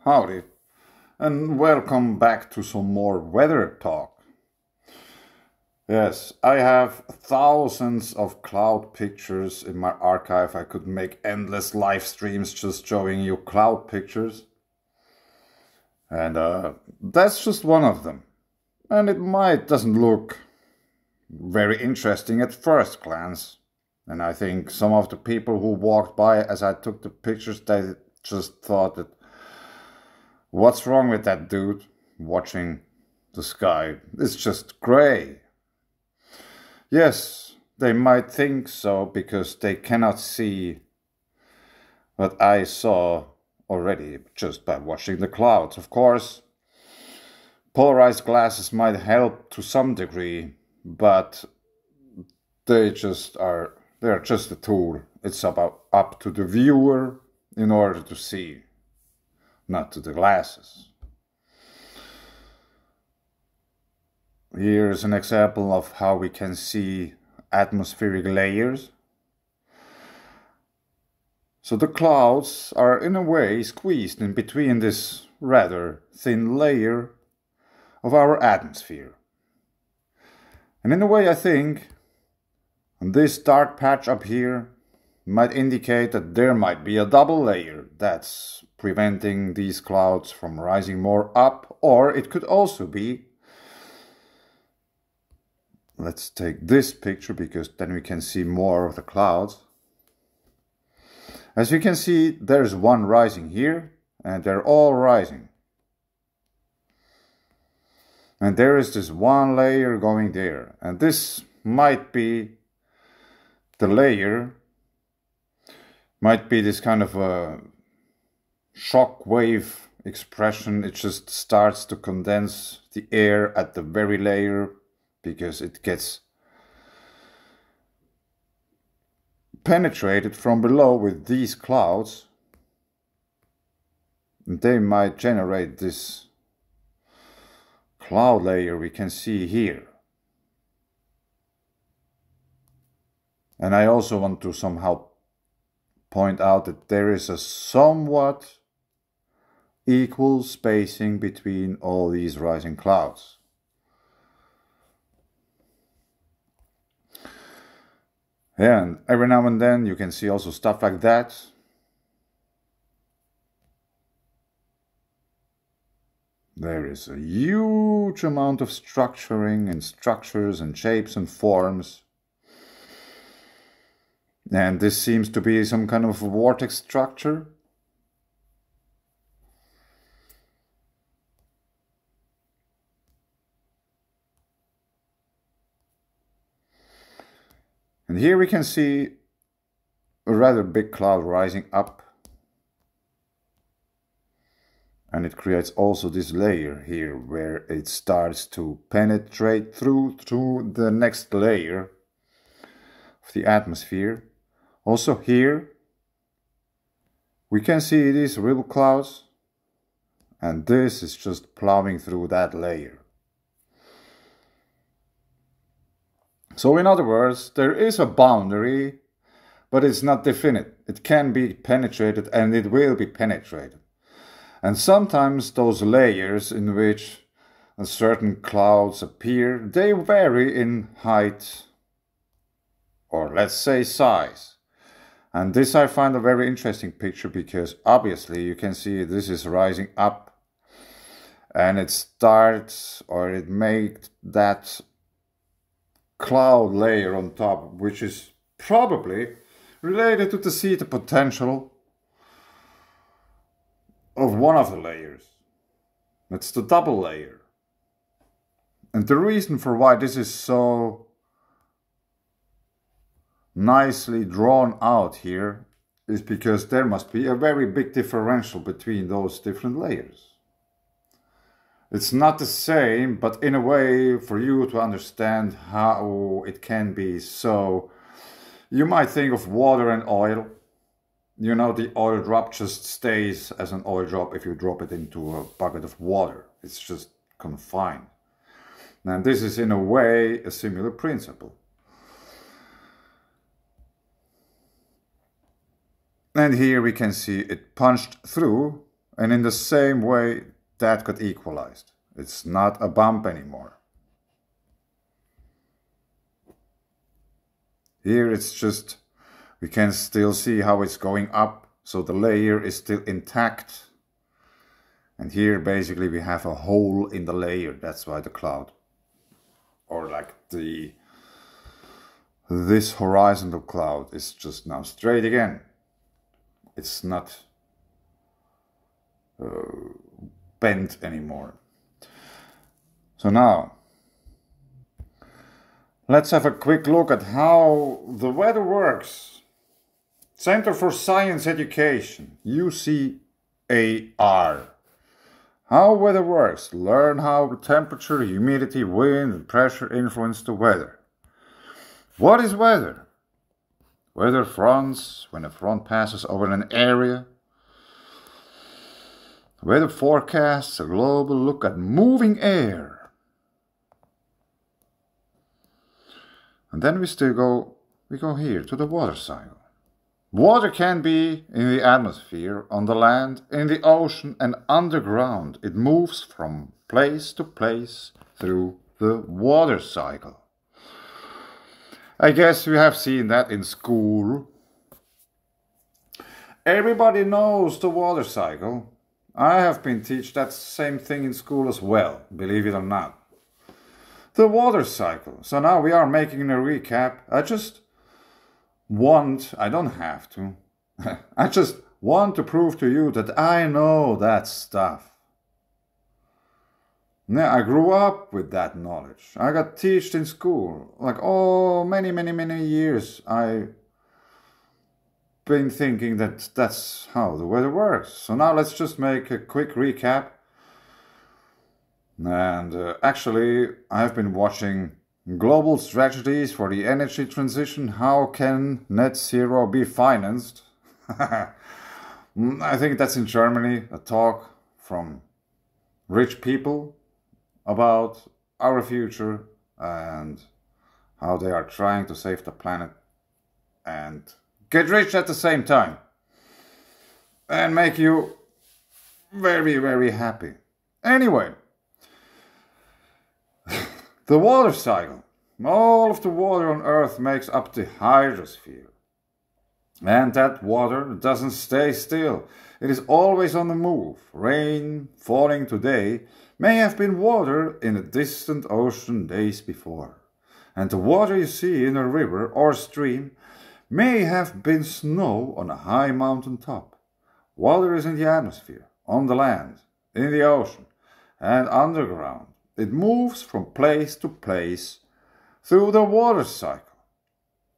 Howdy, and welcome back to some more weather talk. Yes, I have thousands of cloud pictures in my archive. I could make endless live streams just showing you cloud pictures. And that's just one of them. And it doesn't look very interesting at first glance. And I think some of the people who walked by as I took the pictures, they just thought that, what's wrong with that dude watching the sky? It's just gray. Yes, they might think so because they cannot see what I saw already just by watching the clouds. Of course, polarized glasses might help to some degree, but they're just a tool. It's up to the viewer in order to see, not to the glasses. Here's an example of how we can see atmospheric layers. So the clouds are in a way squeezed in between this rather thin layer of our atmosphere. And in a way I think this dark patch up here might indicate that there might be a double layer that's preventing these clouds from rising more up, or it could also be, let's take this picture because then we can see more of the clouds. As you can see, there's one rising here and they're all rising. And there is this one layer going there, and this might be the layer, might be this kind of a shock wave expression. It just starts to condense the air at the very layer because it gets penetrated from below with these clouds, and they might generate this cloud layer we can see here. And I also want to somehow point out that there is a somewhat equal spacing between all these rising clouds. Yeah, and every now and then you can see also stuff like that. There is a huge amount of structuring and structures and shapes and forms. And this seems to be some kind of vortex structure. And here we can see a rather big cloud rising up. And it creates also this layer here where it starts to penetrate through to the next layer of the atmosphere. Also here we can see these ripple clouds, and this is just plowing through that layer. So in other words, there is a boundary, but it's not definite. It can be penetrated and it will be penetrated. And sometimes those layers in which certain clouds appear, they vary in height, or let's say size. And this I find a very interesting picture because obviously you can see this is rising up and it starts, or it makes that cloud layer on top, which is probably related to the theta potential of one of the layers. It's the double layer. And the reason for why this is so nicely drawn out here is because there must be a very big differential between those different layers. It's not the same, but in a way, for you to understand how it can be so, you might think of water and oil. You know, the oil drop just stays as an oil drop if you drop it into a bucket of water. It's just confined. And this is in a way a similar principle. And here we can see it punched through and in the same way that got equalized. It's not a bump anymore. Here it's just, we can still see how it's going up, so the layer is still intact. And here basically we have a hole in the layer, that's why the cloud, or like this horizontal cloud is just now straight again. It's not bent anymore. So now, let's have a quick look at how the weather works. Center for Science Education, UCAR. How weather works. Learn how the temperature, humidity, wind, and pressure influence the weather. What is weather? Weather fronts, when a front passes over an area. Weather forecasts, a global look at moving air. And then we go here to the water cycle. Water can be in the atmosphere, on the land, in the ocean, and underground. It moves from place to place through the water cycle. I guess we have seen that in school. Everybody knows the water cycle. I have been taught that same thing in school as well, believe it or not. The water cycle. So now we are making a recap. I don't have to. I just want to prove to you that I know that stuff. Yeah, I grew up with that knowledge. I got taught in school. Like, many years I've been thinking that that's how the weather works. So now let's just make a quick recap. And actually, I've been watching Global Strategies for the Energy Transition. How can net zero be financed? I think that's in Germany, a talk from rich people about our future and how they are trying to save the planet and get rich at the same time and make you very happy. Anyway, the water cycle. All of the water on Earth makes up the hydrosphere. And that water doesn't stay still. It is always on the move. Rain falling today may have been water in a distant ocean days before. And the water you see in a river or stream may have been snow on a high mountain top. Water is in the atmosphere, on the land, in the ocean, and underground. It moves from place to place through the water cycle.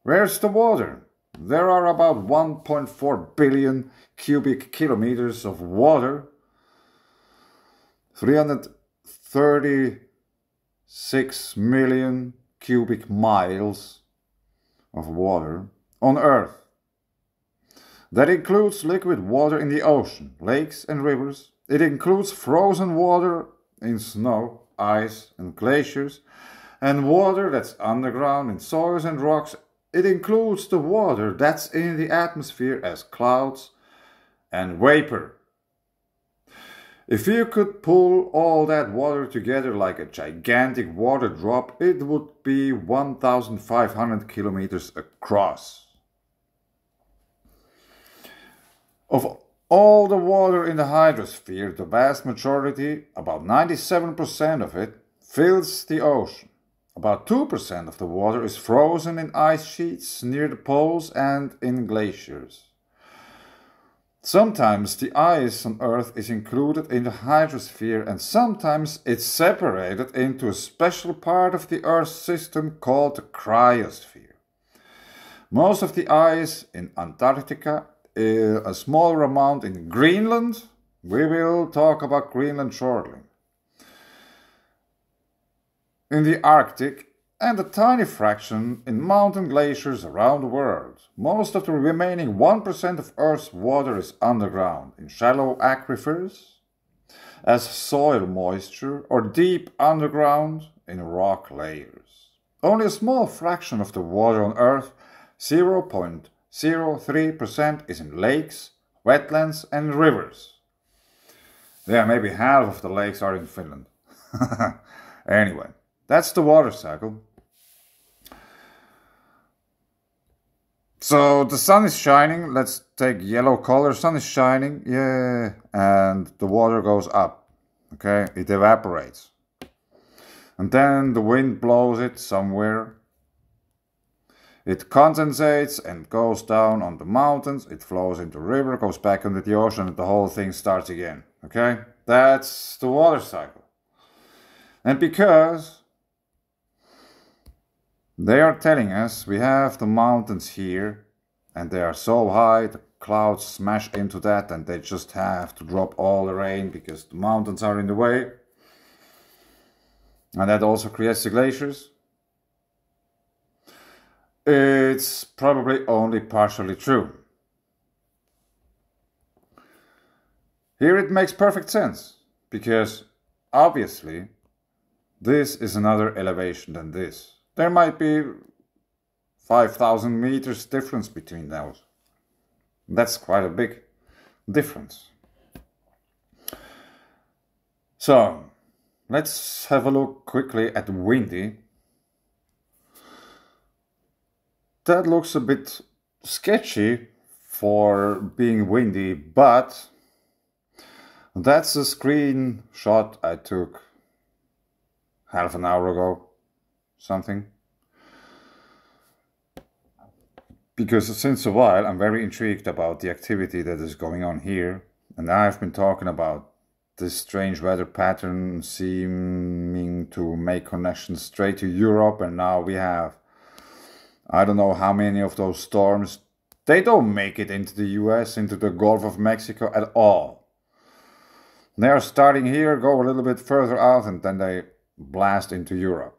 Where's the water? There are about 1.4 billion cubic kilometers of water, 336 million cubic miles of water on Earth. That includes liquid water in the ocean, lakes and rivers. It includes frozen water in snow, ice and glaciers, and water that's underground in soils and rocks. It includes the water that's in the atmosphere as clouds and vapor. If you could pull all that water together like a gigantic water drop, it would be 1,500 kilometers across. Of all the water in the hydrosphere, the vast majority, about 97% of it, fills the ocean. About 2% of the water is frozen in ice sheets near the poles and in glaciers. Sometimes the ice on Earth is included in the hydrosphere and sometimes it's separated into a special part of the Earth system called the cryosphere. Most of the ice in Antarctica, a smaller amount in Greenland. We will talk about Greenland shortly. In the Arctic, and a tiny fraction in mountain glaciers around the world. Most of the remaining 1% of Earth's water is underground, in shallow aquifers, as soil moisture, or deep underground in rock layers. Only a small fraction of the water on Earth, 0.03%, is in lakes, wetlands and rivers. Yeah, maybe half of the lakes are in Finland. Anyway, that's the water cycle. So the sun is shining. Let's take yellow color. Sun is shining. Yeah. And the water goes up. Okay. It evaporates. And then the wind blows it somewhere. It condensates and goes down on the mountains. It flows into the river, goes back into the ocean, and the whole thing starts again. Okay? That's the water cycle. And because they are telling us we have the mountains here, and they are so high, the clouds smash into that, and they just have to drop all the rain because the mountains are in the way. And that also creates the glaciers. It's probably only partially true. Here it makes perfect sense, because obviously this is another elevation than this. There might be 5,000 meters difference between those. That's quite a big difference. So, let's have a look quickly at Windy. That looks a bit sketchy for being windy, but that's a screenshot I took half an hour ago, something. Because since a while I'm very intrigued about the activity that is going on here, and I've been talking about this strange weather pattern seeming to make connections straight to Europe, and now we have I don't know how many of those storms. They don't make it into the US, into the Gulf of Mexico at all. They are starting here, go a little bit further out, and then they blast into Europe.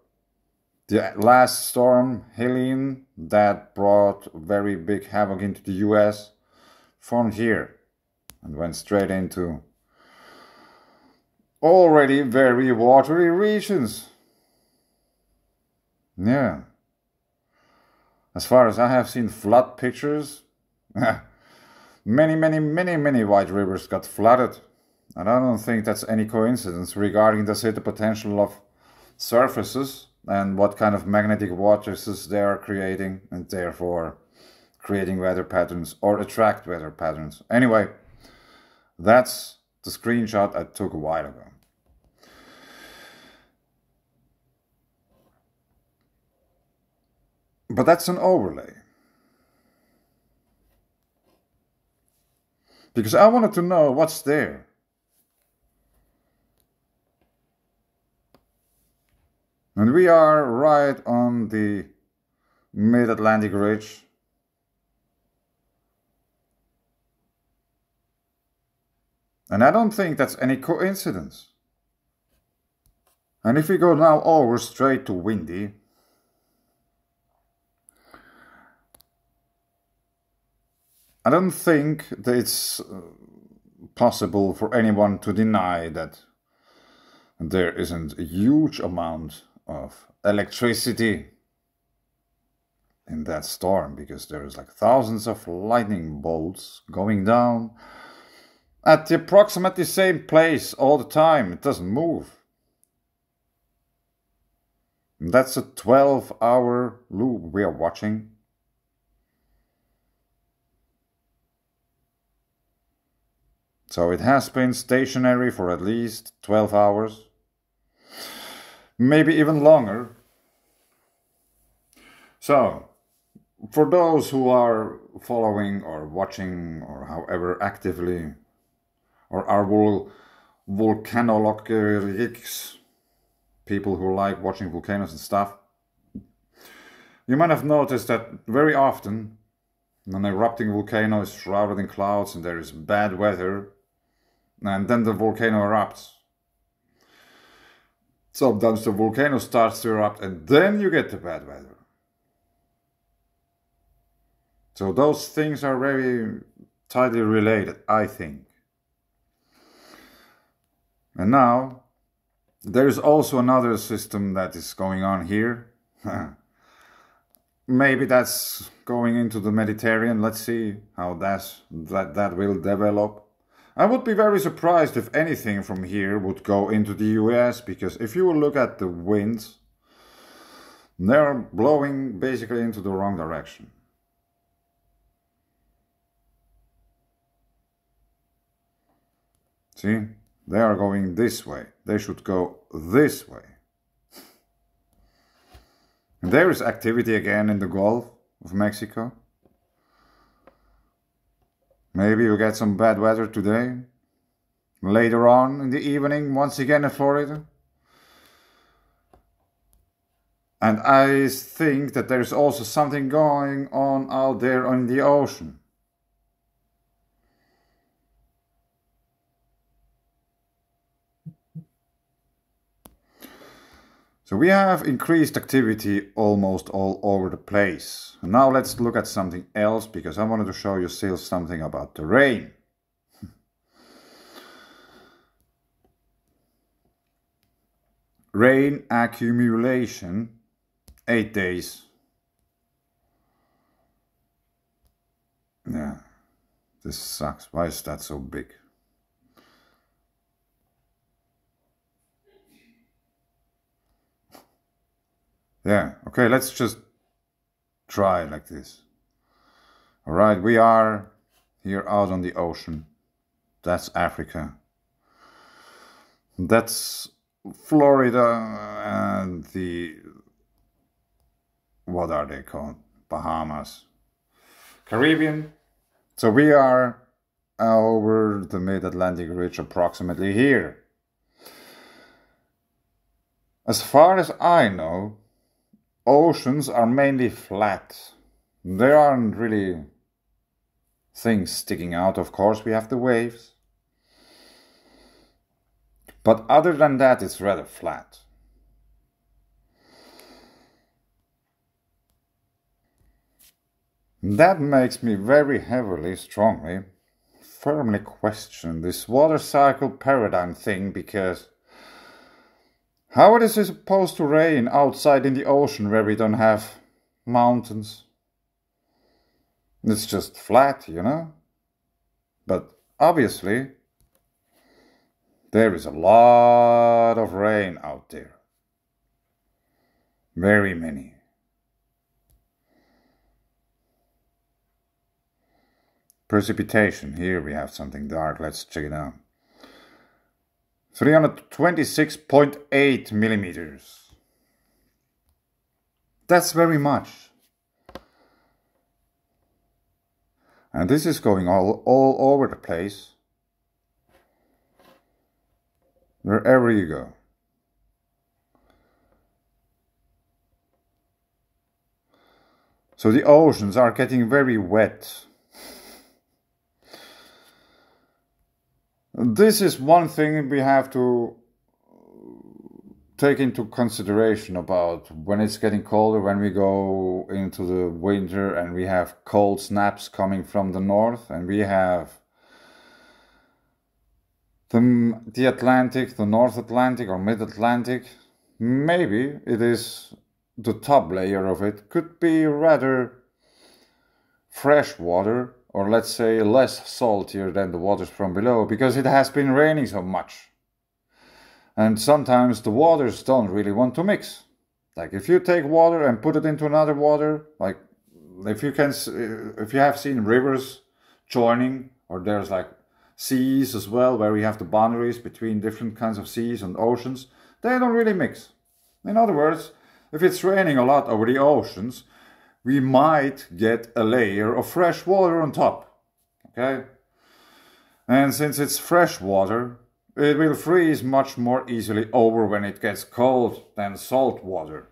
The last storm, Helene, that brought very big havoc into the US, formed here and went straight into already very watery regions. Yeah. As far as I have seen flood pictures, many white rivers got flooded. And I don't think that's any coincidence regarding the city potential of surfaces and what kind of magnetic vortices they are creating, and therefore creating weather patterns or attract weather patterns. Anyway, that's the screenshot I took a while ago. But that's an overlay. Because I wanted to know what's there. And we are right on the mid-Atlantic ridge. And I don't think that's any coincidence. And if we go now over straight to Windy, I don't think that it's possible for anyone to deny that there isn't a huge amount of electricity in that storm, because there's like thousands of lightning bolts going down at the approximately same place all the time. It doesn't move. And that's a 12-hour loop we are watching. So it has been stationary for at least 12 hours, maybe even longer. So, for those who are following or watching or however actively, or are volcanologics, people who like watching volcanoes and stuff, you might have noticed that very often an erupting volcano is shrouded in clouds and there is bad weather, and then the volcano erupts. Sometimes the volcano starts to erupt and then you get the bad weather. So those things are very tightly related, I think. And now, there is also another system that is going on here. Maybe that's going into the Mediterranean. Let's see how that will develop. I would be very surprised if anything from here would go into the US, because if you look at the winds, they're blowing basically into the wrong direction. See, they are going this way. They should go this way. And there is activity again in the Gulf of Mexico. Maybe we get some bad weather today. Later on in the evening, once again in Florida. And I think that there's also something going on out there on the ocean. So we have increased activity almost all over the place. And now let's look at something else, because I wanted to show you still something about the rain. Rain accumulation, 8 days. Yeah, this sucks. Why is that so big? Yeah, okay, let's just try like this. All right, we are here out on the ocean. That's Africa. That's Florida and the, what are they called? Bahamas. Caribbean. So we are over the mid-Atlantic ridge, approximately here. As far as I know, oceans are mainly flat. There aren't really things sticking out. Of course, we have the waves. But other than that, it's rather flat. That makes me very heavily, strongly, firmly question this water cycle paradigm thing, because how is it supposed to rain outside in the ocean where we don't have mountains? It's just flat, you know? But obviously, there is a lot of rain out there. Very many. Precipitation. Here we have something dark. Let's check it out. 326.8 millimeters. That's very much. And this is going all over the place. Wherever you go. So the oceans are getting very wet. This is one thing we have to take into consideration about when it's getting colder, when we go into the winter and we have cold snaps coming from the north, and we have the Atlantic, the North Atlantic or Mid-Atlantic. Maybe it is the top layer of it could be rather fresh water, or let's say less saltier than the waters from below, because it has been raining so much. And sometimes the waters don't really want to mix. Like if you take water and put it into another water, like if you have seen rivers joining, or there's like seas as well, where we have the boundaries between different kinds of seas and oceans, they don't really mix. In other words, if it's raining a lot over the oceans, we might get a layer of fresh water on top, okay? And since it's fresh water, it will freeze much more easily over when it gets cold than salt water.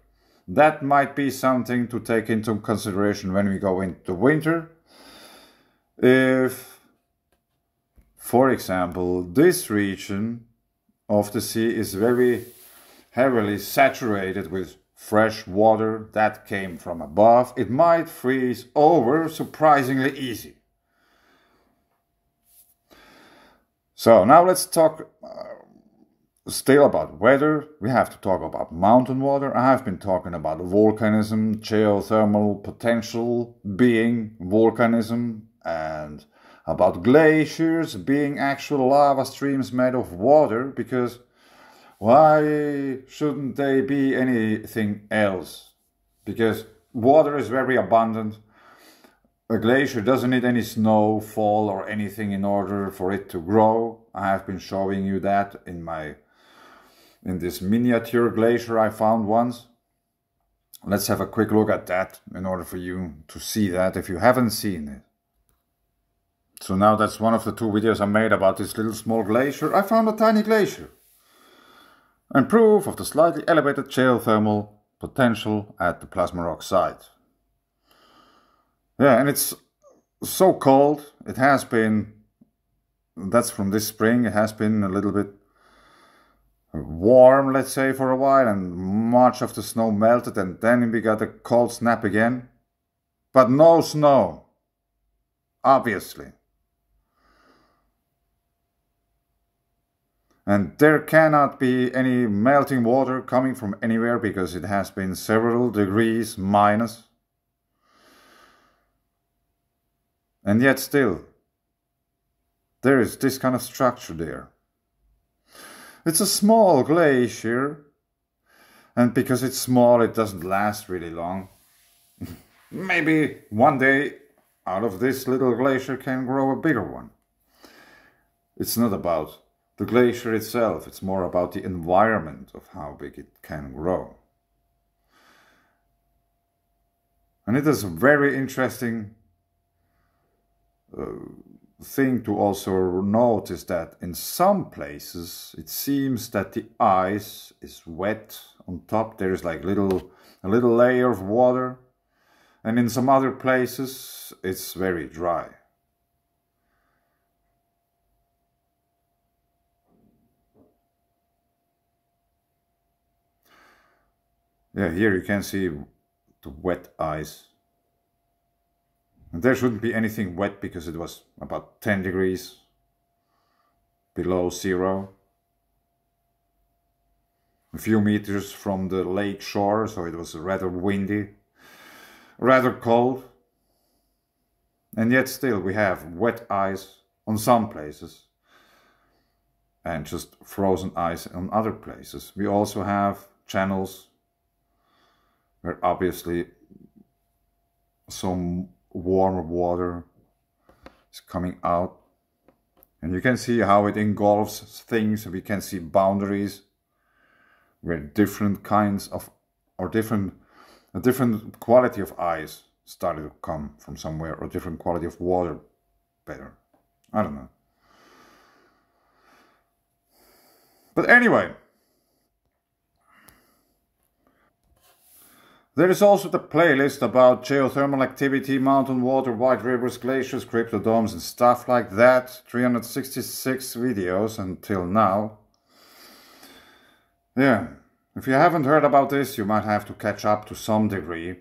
That might be something to take into consideration when we go into winter. If, for example, this region of the sea is very heavily saturated with fresh water that came from above, it might freeze over surprisingly easy. So now let's talk still about weather. We have to talk about mountain water. I have been talking about volcanism, geothermal potential being volcanism, and about glaciers being actual lava streams made of water, because why shouldn't they be anything else? Because water is very abundant. A glacier doesn't need any snowfall or anything in order for it to grow. I have been showing you that in this miniature glacier I found once. Let's have a quick look at that in order for you to see that if you haven't seen it. So now that's one of the 2 videos I made about this little small glacier. I found a tiny glacier. And proof of the slightly elevated geothermal potential at the plasma rock site. Yeah, and it's so cold. It has been, that's from this spring, it has been a little bit warm, let's say, for a while, and much of the snow melted, and then we got a cold snap again. But no snow, obviously. And there cannot be any melting water coming from anywhere because it has been several degrees minus. And yet still, there is this kind of structure there. It's a small glacier, and because it's small, it doesn't last really long. Maybe one day out of this little glacier can grow a bigger one. It's not about the glacier itself, it's more about the environment of how big it can grow. And it is a very interesting thing to also notice that in some places it seems that the ice is wet on top. There is like a little layer of water, and in some other places it's very dry. Yeah, here you can see the wet ice. And there shouldn't be anything wet because it was about 10 degrees below zero. A few meters from the lake shore, so it was rather windy, rather cold. And yet still we have wet ice on some places and just frozen ice on other places. We also have channels where obviously some warmer water is coming out, and you can see how it engulfs things. We can see boundaries where different kinds of, or a different quality of ice started to come from somewhere, or different quality of water better. I don't know. But anyway, there is also the playlist about geothermal activity, mountain water, white rivers, glaciers, cryptodomes and stuff like that. 366 videos until now. Yeah, if you haven't heard about this, you might have to catch up to some degree.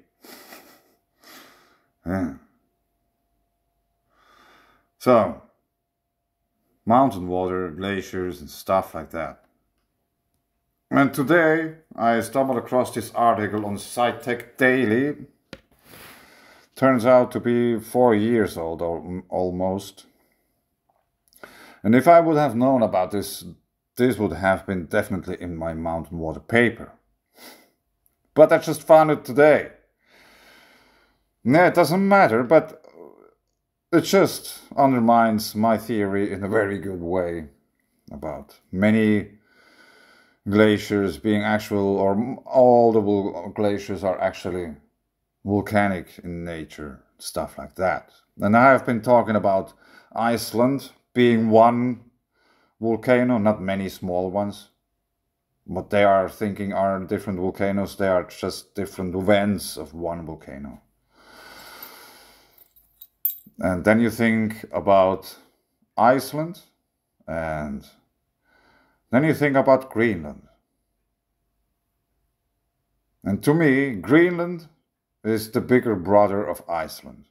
Yeah. So, mountain water, glaciers and stuff like that. And today I stumbled across this article on SciTech Daily. Turns out to be 4 years old, almost. And if I would have known about this, this would have been definitely in my mountain water paper. But I just found it today. Yeah, it doesn't matter, but it just undermines my theory in a very good way about many glaciers being actual, or all the glaciers are actually volcanic in nature, stuff like that. And I have been talking about Iceland being one volcano, not many small ones. What they are thinking are different volcanoes, they are just different vents of one volcano. And then you think about Iceland, and then you think about Greenland. And to me, Greenland is the bigger brother of Iceland.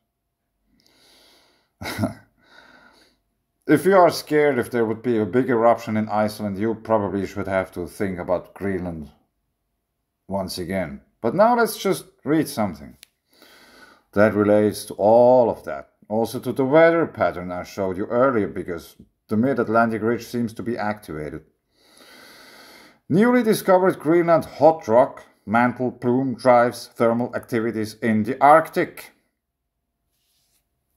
If you are scared if there would be a big eruption in Iceland, you probably should have to think about Greenland once again. But now let's just read something that relates to all of that. also to the weather pattern I showed you earlier, because the mid-Atlantic ridge seems to be activated. Newly discovered Greenland hot rock mantle plume drives thermal activities in the Arctic.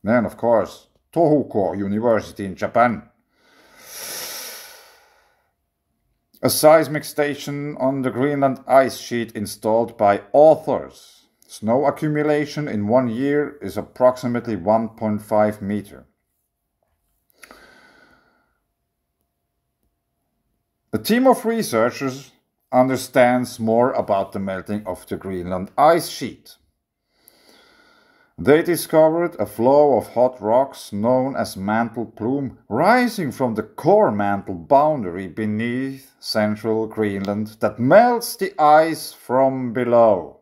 Then, of course, Tohoku University in Japan. A seismic station on the Greenland ice sheet installed by authors. Snow accumulation in 1 year is approximately 1.5 meters. A team of researchers understands more about the melting of the Greenland ice sheet. They discovered a flow of hot rocks known as mantle plume rising from the core mantle boundary beneath central Greenland that melts the ice from below.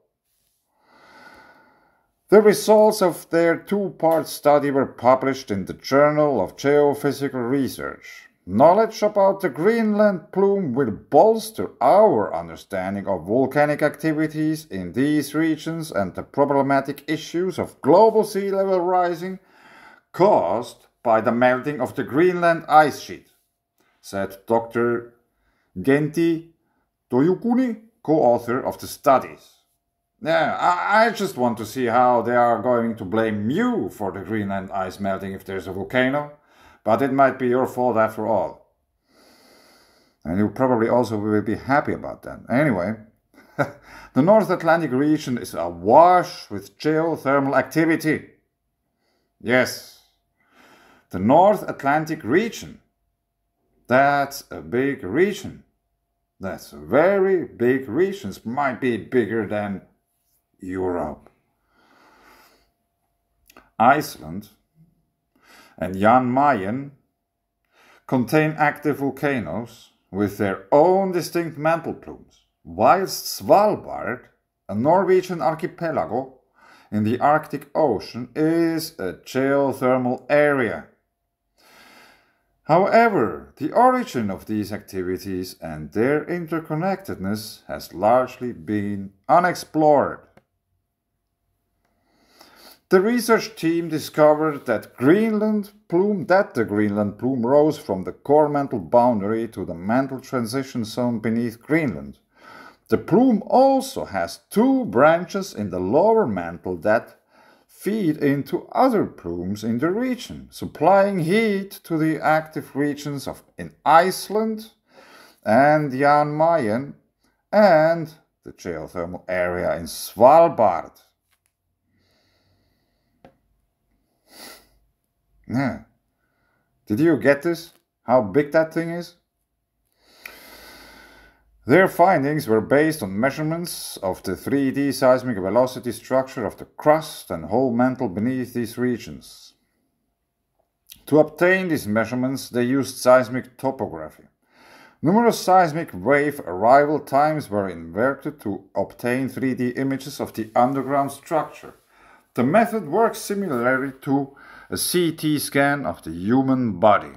The results of their two-part study were published in the Journal of Geophysical Research. Knowledge about the Greenland plume will bolster our understanding of volcanic activities in these regions and the problematic issues of global sea level rising caused by the melting of the Greenland ice sheet, said Dr. Genti Toyokuni, co-author of the studies. Yeah, I just want to see how they are going to blame you for the Greenland ice melting if there's a volcano. But it might be your fault after all. And you probably also will be happy about that. Anyway, the North Atlantic region is awash with geothermal activity. Yes, the North Atlantic region. That's a big region. That's a very big region. It might be bigger than Europe. Iceland and Jan Mayen contain active volcanoes with their own distinct mantle plumes, whilst Svalbard, a Norwegian archipelago in the Arctic Ocean, is a geothermal area. However, the origin of these activities and their interconnectedness has largely been unexplored. The research team discovered that the Greenland plume rose from the core mantle boundary to the mantle transition zone beneath Greenland. The plume also has two branches in the lower mantle that feed into other plumes in the region, supplying heat to the active regions in Iceland and Jan Mayen and the geothermal area in Svalbard. Yeah. Did you get this? How big that thing is? Their findings were based on measurements of the 3D seismic velocity structure of the crust and whole mantle beneath these regions. To obtain these measurements, they used seismic topography. Numerous seismic wave arrival times were inverted to obtain 3D images of the underground structure. The method works similarly to a CT scan of the human body.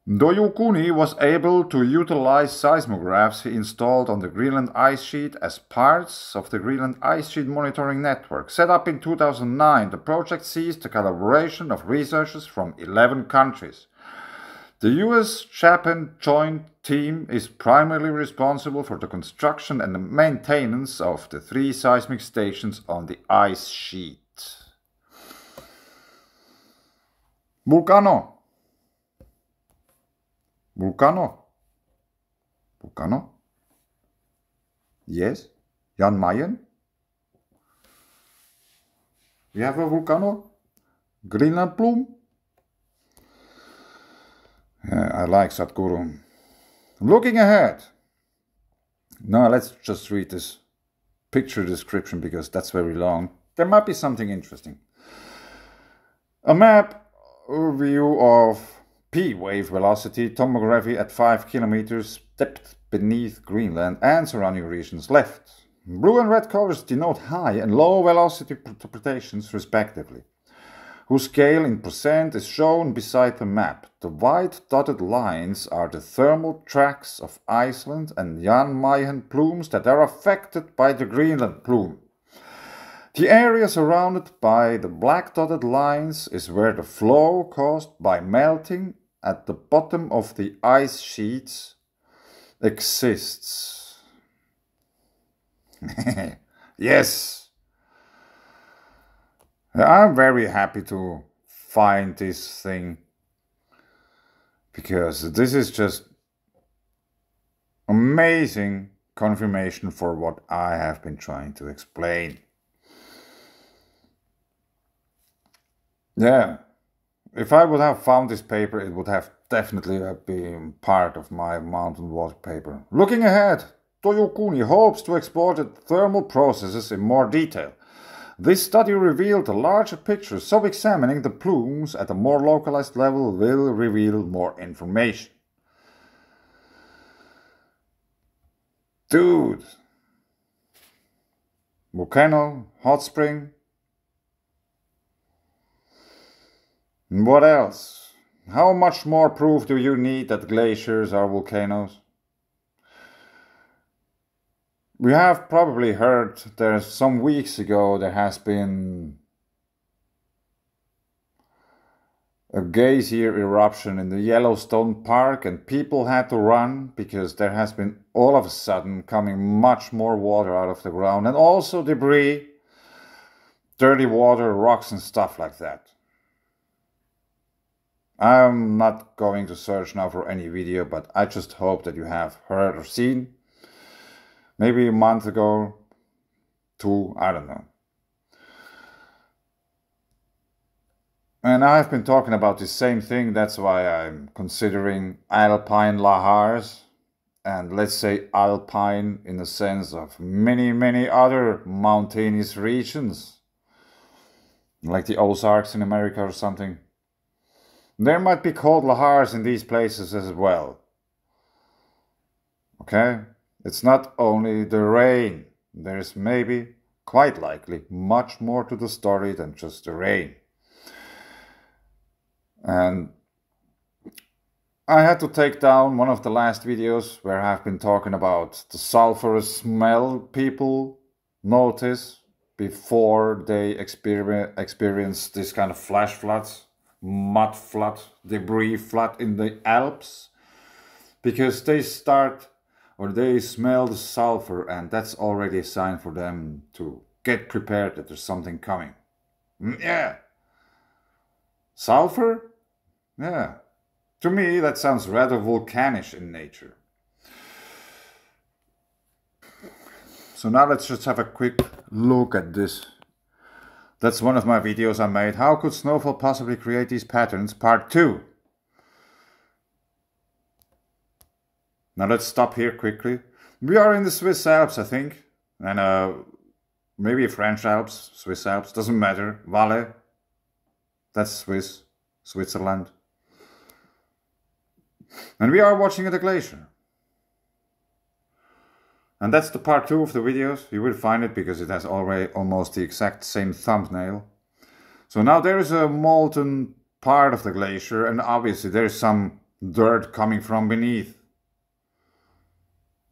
Toyokuni was able to utilize seismographs he installed on the Greenland ice sheet as parts of the Greenland ice sheet monitoring network. Set up in 2009, the project sees the collaboration of researchers from 11 countries. The US-Japan joint team is primarily responsible for the construction and the maintenance of the 3 seismic stations on the ice sheet. Volcano. Yes, Jan Mayen. We have a volcano. Greenland plume. I like Sadhguru. Looking ahead. Now let's just read this picture description because that's very long. There might be something interesting. A map view of P-wave velocity tomography at 5 kilometers depth beneath Greenland and surrounding regions left. Blue and red colors denote high and low velocity interpretations respectively, whose scale in percent is shown beside the map. The white dotted lines are the thermal tracks of Iceland and Jan Mayen plumes that are affected by the Greenland plume. The area surrounded by the black dotted lines is where the flow caused by melting at the bottom of the ice sheets exists. Yes! I'm very happy to find this thing, because this is just amazing confirmation for what I have been trying to explain. Yeah, if I would have found this paper, it would have definitely been part of my mountain water paper. Looking ahead, Toyokuni hopes to explore the thermal processes in more detail. This study revealed a larger picture, so examining the plumes at a more localized level will reveal more information. Dude! Volcano, hot spring. What else? How much more proof do you need that glaciers are volcanoes? We have probably heard there's some weeks ago there has been a glacier eruption in the Yellowstone Park, and people had to run because there has been all of a sudden coming much more water out of the ground, and also debris, dirty water, rocks and stuff like that. I'm not going to search now for any video, but I just hope that you have heard or seen. Maybe a month ago, 2, I don't know. And I've been talking about the same thing, that's why I'm considering alpine lahars, and let's say alpine in the sense of many other mountainous regions, like the Ozarks in America or something. There might be cold lahars in these places as well. Okay? It's not only the rain. There's maybe, quite likely, much more to the story than just the rain. And I had to take down one of the last videos where I've been talking about the sulfurous smell people notice before they experience this kind of flash floods, mud flood, debris flood in the Alps, because they start or they smell the sulfur, and that's already a sign for them to get prepared that there's something coming. Yeah. Sulfur? Yeah. To me, that sounds rather volcanic in nature. So now let's just have a quick look at this. That's one of my videos I made. How could snowfall possibly create these patterns? Part 2. Now let's stop here quickly. We are in the Swiss Alps, I think. And maybe French Alps, Swiss Alps, doesn't matter. Valais. That's Swiss, Switzerland. And we are watching at a glacier. And that's the part 2 of the videos. You will find it because it has already almost the exact same thumbnail. So now there is a molten part of the glacier, and obviously there is some dirt coming from beneath.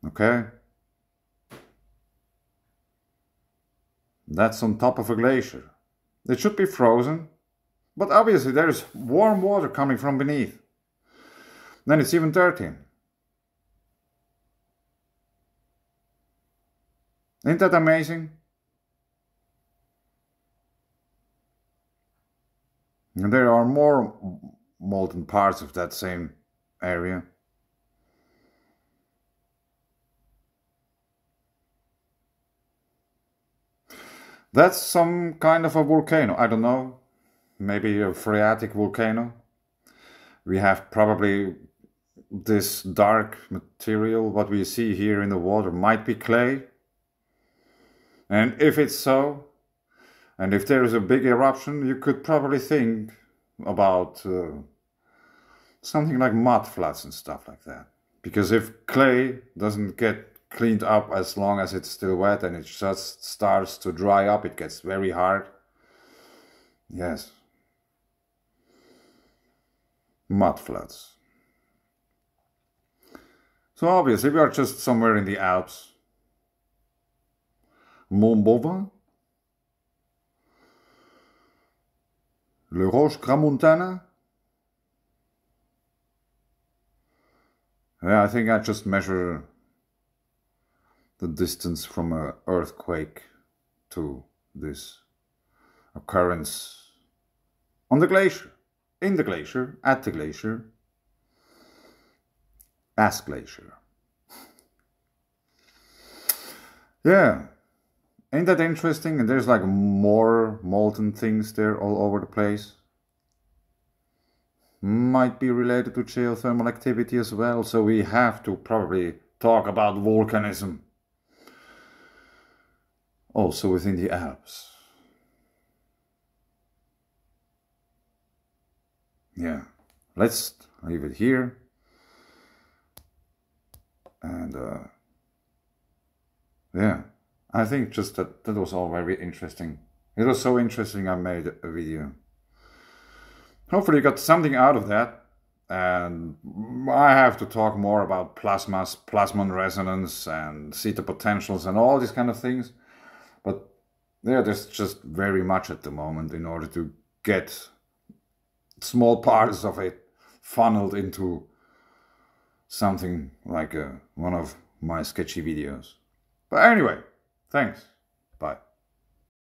Okay? That's on top of a glacier. It should be frozen, but obviously there is warm water coming from beneath. Then it's even dirty. Isn't that amazing? And there are more molten parts of that same area. That's some kind of a volcano, I don't know. Maybe a phreatic volcano. We have probably this dark material, what we see here in the water might be clay. And if it's so, and if there is a big eruption, you could probably think about something like mud floods and stuff like that. Because if clay doesn't get cleaned up as long as it's still wet and it just starts to dry up, it gets very hard. Yes. Mud floods. So obviously we are just somewhere in the Alps. Montbovin? Le Roche Gramontana. Yeah, I think I just measure the distance from an earthquake to this occurrence on the glacier, in the glacier, at the glacier, as glacier. Yeah, ain't that interesting? And there's like more molten things there all over the place. Might be related to geothermal activity as well, so we have to probably talk about volcanism also within the Alps. Yeah, let's leave it here. And yeah, I think just that was all very interesting. It was so interesting I made a video. Hopefully you got something out of that. And I have to talk more about plasmas, plasmon resonance and zeta potentials and all these kind of things. But yeah, there's just very much at the moment in order to get small parts of it funneled into something like one of my sketchy videos. But anyway, thanks.